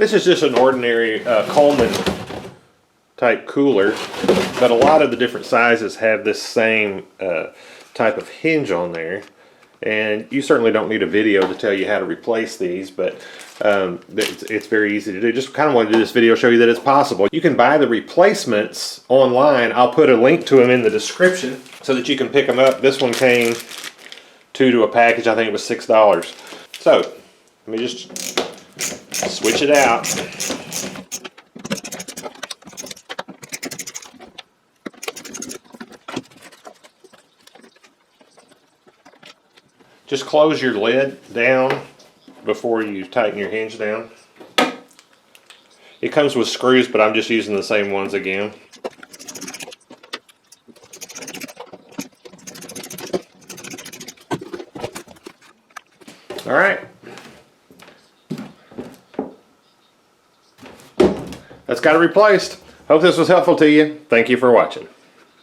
This is just an ordinary Coleman type cooler, but a lot of the different sizes have this same type of hinge on there. And you certainly don't need a video to tell you how to replace these, but it's very easy to do. Just kind of wanted to do this video, show you that it's possible. You can buy the replacements online. I'll put a link to them in the description so that you can pick them up. This one came to a package. I think it was $6. So let me just switch it out. Just close your lid down before you tighten your hinge down. It comes with screws, but I'm just using the same ones again. All right. That's got it replaced. Hope this was helpful to you. Thank you for watching.